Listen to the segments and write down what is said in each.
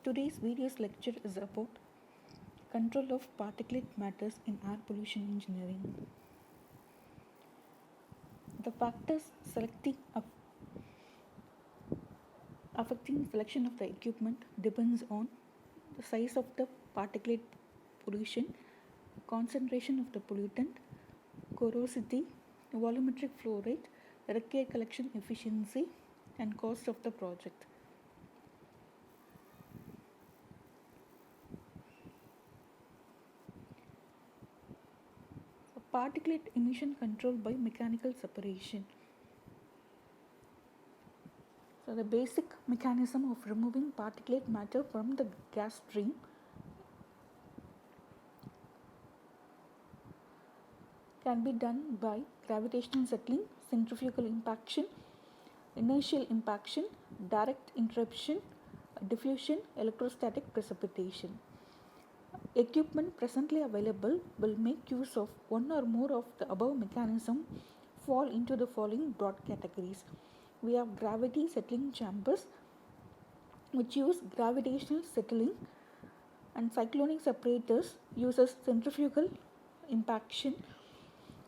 Today's video's lecture is about control of particulate matters in air pollution engineering. The factors affecting selection of the equipment depends on the size of the particulate pollution, concentration of the pollutant, corrosivity, volumetric flow rate, required collection efficiency, and cost of the project. Particulate emission control by mechanical separation. So the basic mechanism of removing particulate matter from the gas stream can be done by gravitational settling, centrifugal impaction, inertial impaction, direct interruption, diffusion, electrostatic precipitation. Equipment presently available will make use of one or more of the above mechanism fall into the following broad categories. We have gravity settling chambers, which use gravitational settling, and cyclonic separators uses centrifugal impaction,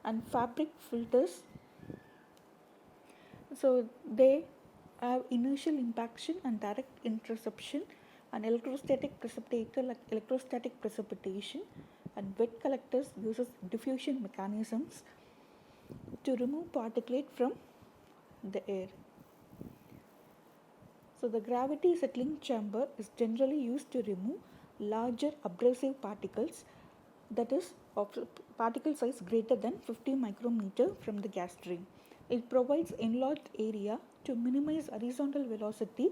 and fabric filters. So they have inertial impaction and direct interception, and electrostatic precipitator like electrostatic precipitation, and wet collectors uses diffusion mechanisms to remove particulate from the air. So the gravity settling chamber is generally used to remove larger abrasive particles, that is of particle size greater than 50 micrometer from the gas stream. It provides enlarged area to minimize horizontal velocity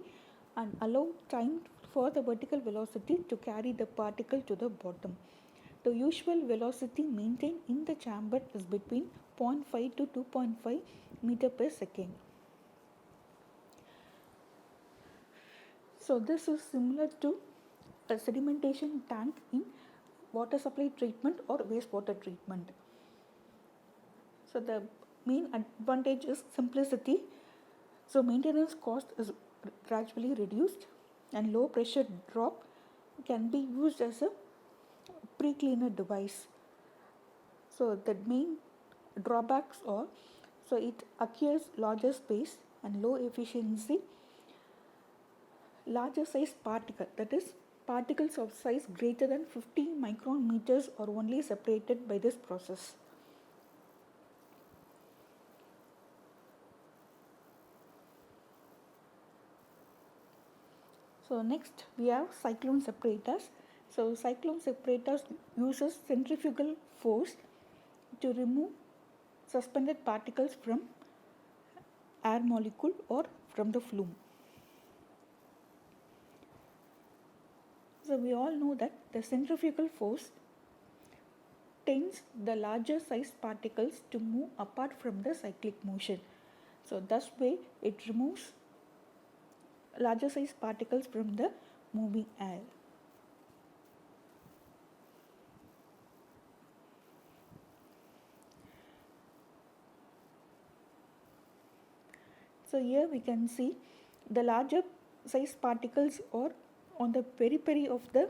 and allow time for the vertical velocity to carry the particle to the bottom. The usual velocity maintained in the chamber is between 0.5 to 2.5 meter per second. So this is similar to a sedimentation tank in water supply treatment or wastewater treatment. So the main advantage is simplicity. So maintenance cost is gradually reduced, and low pressure drop can be used as a pre-cleaner device. So the main drawbacks are, so it acquires larger space and low efficiency, larger size particle, that is particles of size greater than 50 micrometers are only separated by this process. So next we have cyclone separators. So cyclone separators uses centrifugal force to remove suspended particles from air molecule or from the flume. So we all know that the centrifugal force tends the larger size particles to move apart from the cyclic motion. So thus way it removes larger size particles from the moving air. So here we can see the larger size particles are on the periphery of the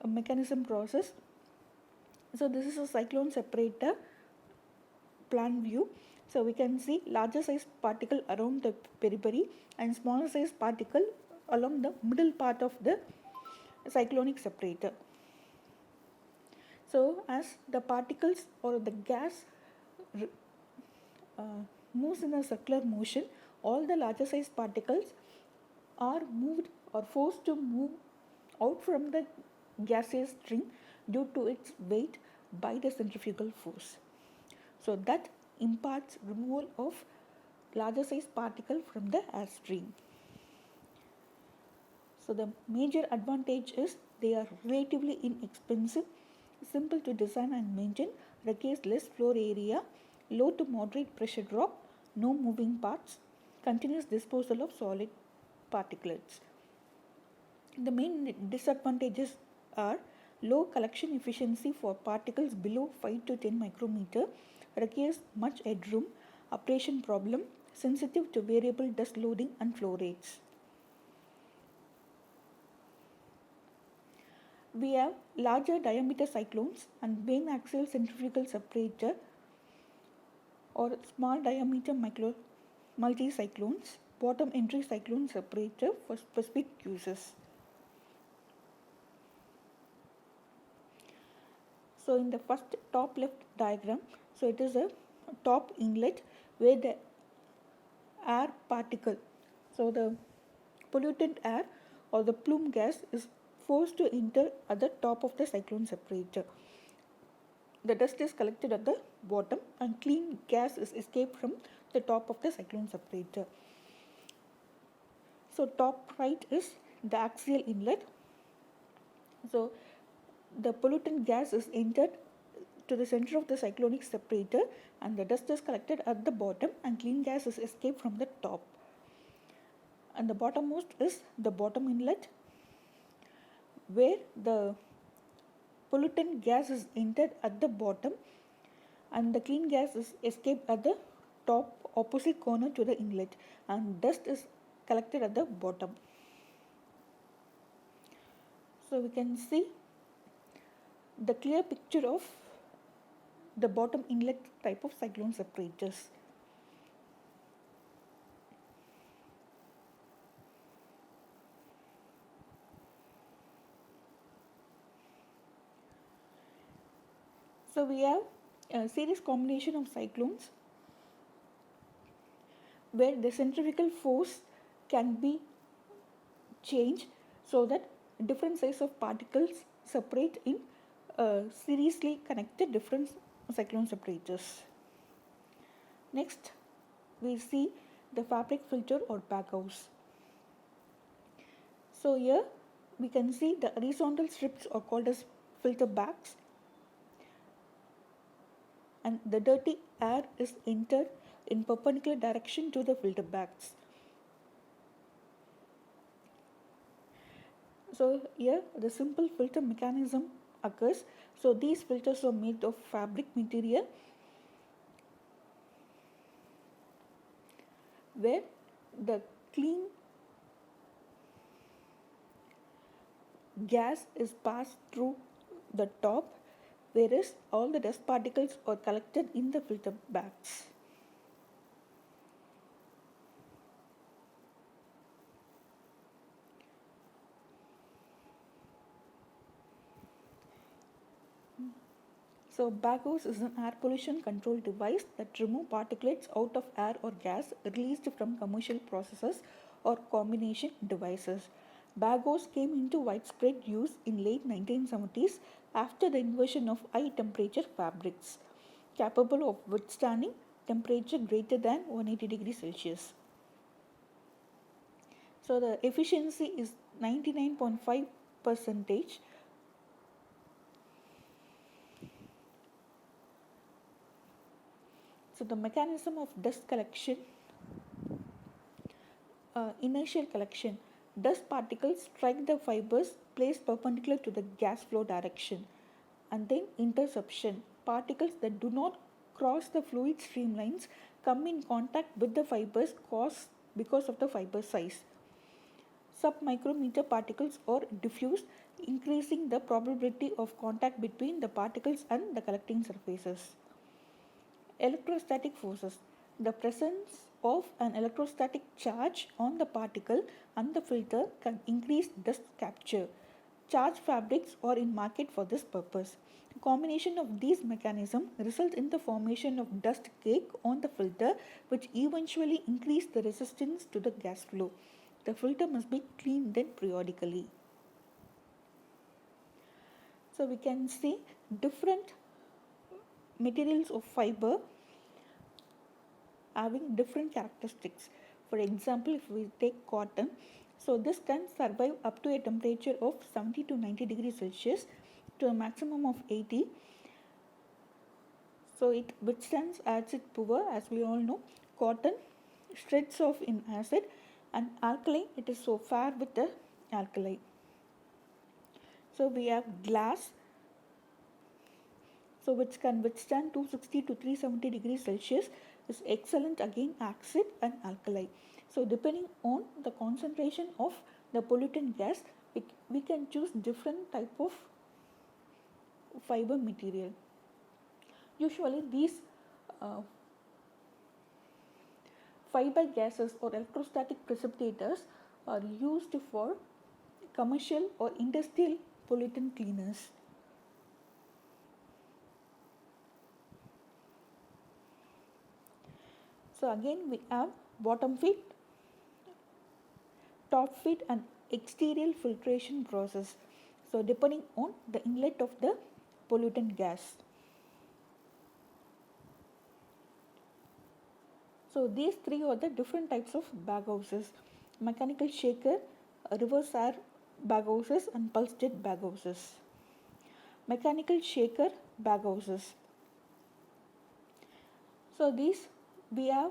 mechanism process. So this is a cyclone separator plan view. So we can see larger size particle around the periphery and smaller size particle along the middle part of the cyclonic separator. So as the particles or the gas moves in a circular motion, all the larger size particles are moved or forced to move out from the gaseous stream due to its weight by the centrifugal force. So that imparts removal of larger size particle from the air stream. So the major advantage is they are relatively inexpensive, simple to design and maintain, requires less floor area, low to moderate pressure drop, no moving parts, continuous disposal of solid particulates. The main disadvantages are low collection efficiency for particles below 5 to 10 micrometer, requires much headroom, operation problem, sensitive to variable dust loading and flow rates. We have larger diameter cyclones and main axial centrifugal separator or small diameter multi-cyclones, bottom entry cyclone separator for specific uses. So in the first top left diagram, so it is a top inlet where the air particle, so the pollutant air or the plume gas is forced to enter at the top of the cyclone separator. The dust is collected at the bottom and clean gas is escaped from the top of the cyclone separator. So top right is the axial inlet. So the pollutant gas is entered to the center of the cyclonic separator and the dust is collected at the bottom and clean gas is escaped from the top. And the bottommost is the bottom inlet where the pollutant gas is entered at the bottom and the clean gas is escaped at the top opposite corner to the inlet and dust is collected at the bottom. So we can see the clear picture of the bottom inlet type of cyclone separators. So we have a series combination of cyclones where the centrifugal force can be changed so that different size of particles separate in seriously connected different cyclone separators. Next, we see the fabric filter or baghouse. So here we can see the horizontal strips are called as filter bags and the dirty air is entered in perpendicular direction to the filter bags. So here the simple filter mechanism occurs. So these filters are made of fabric material where the clean gas is passed through the top, whereas all the dust particles are collected in the filter bags. So baghouse is an air pollution control device that removes particulates out of air or gas released from commercial processes or combination devices. Baghouse came into widespread use in late 1970s after the invention of high temperature fabrics capable of withstanding temperature greater than 180 degrees Celsius. So the efficiency is 99.5%. So the mechanism of dust collection, inertial collection. Dust particles strike the fibers placed perpendicular to the gas flow direction, and then interception. Particles that do not cross the fluid streamlines come in contact with the fibers caused because of the fiber size. Submicrometer particles are diffused, increasing the probability of contact between the particles and the collecting surfaces. Electrostatic forces. The presence of an electrostatic charge on the particle and the filter can increase dust capture. Charged fabrics are in market for this purpose. The combination of these mechanisms results in the formation of dust cake on the filter, which eventually increase the resistance to the gas flow. The filter must be cleaned then periodically. So we can see different materials of fiber having different characteristics. For example, if we take cotton, so this can survive up to a temperature of 70 to 90 degrees Celsius to a maximum of 80. So it withstands acid poor, as we all know. Cotton shreds off in acid, and alkali, it is so fair with the alkali. So we have glass, so which can withstand 260 to 370 degrees Celsius, is excellent again acid and alkali. So depending on the concentration of the pollutant gas, we can choose different type of fiber material. Usually these uh, fiber gases or electrostatic precipitators are used for commercial or industrial pollutant cleaners. So again we have bottom feed, top feed and exterior filtration process. So depending on the inlet of the pollutant gas. So these three are the different types of baghouses: mechanical shaker, reverse air baghouses and pulse jet baghouses. Mechanical shaker baghouses. So these we have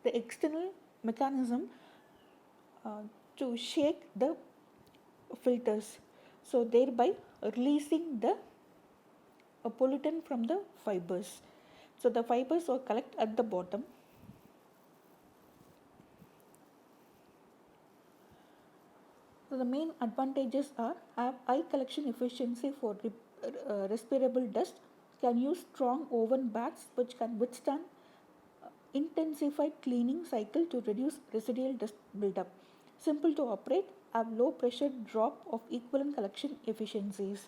the external mechanism uh, to shake the filters, so thereby releasing the pollutant from the fibers. So the fibers are collected at the bottom. So the main advantages are have high collection efficiency for respirable dust, can use strong oven bags which can withstand intensified cleaning cycle to reduce residual dust buildup. Simple to operate, have low pressure drop of equivalent collection efficiencies.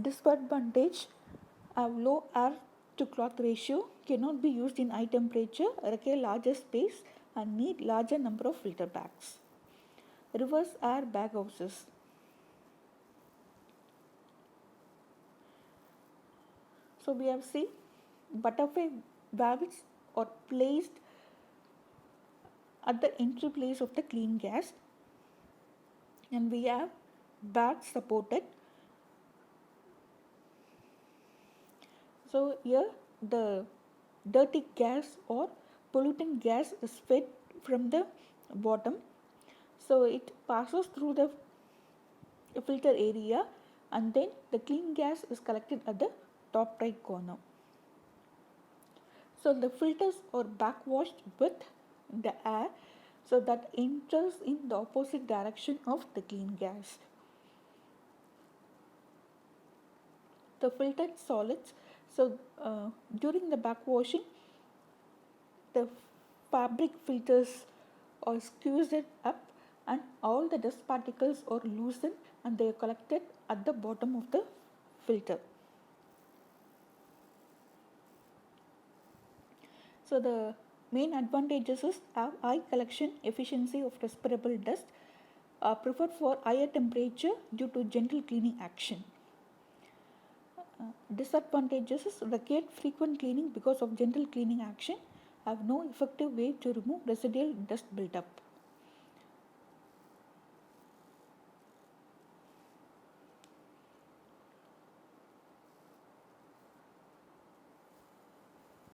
Disadvantage, have low air to cloth ratio, cannot be used in high temperature, require larger space and need larger number of filter bags. Reverse air baghouses. So we have seen butterfly valves are placed at the entry place of the clean gas, and we have bags supported. So here the dirty gas or pollutant gas is fed from the bottom, so it passes through the filter area and then the clean gas is collected at the top right corner. So the filters are backwashed with the air, so that enters in the opposite direction of the clean gas. The filtered solids, so during the backwashing, the fabric filters are squeezed up and all the dust particles are loosened and they are collected at the bottom of the filter. So the main advantages is have high collection efficiency of respirable dust, preferred for higher temperature due to gentle cleaning action. Disadvantages is required frequent cleaning because of gentle cleaning action, have no effective way to remove residual dust buildup.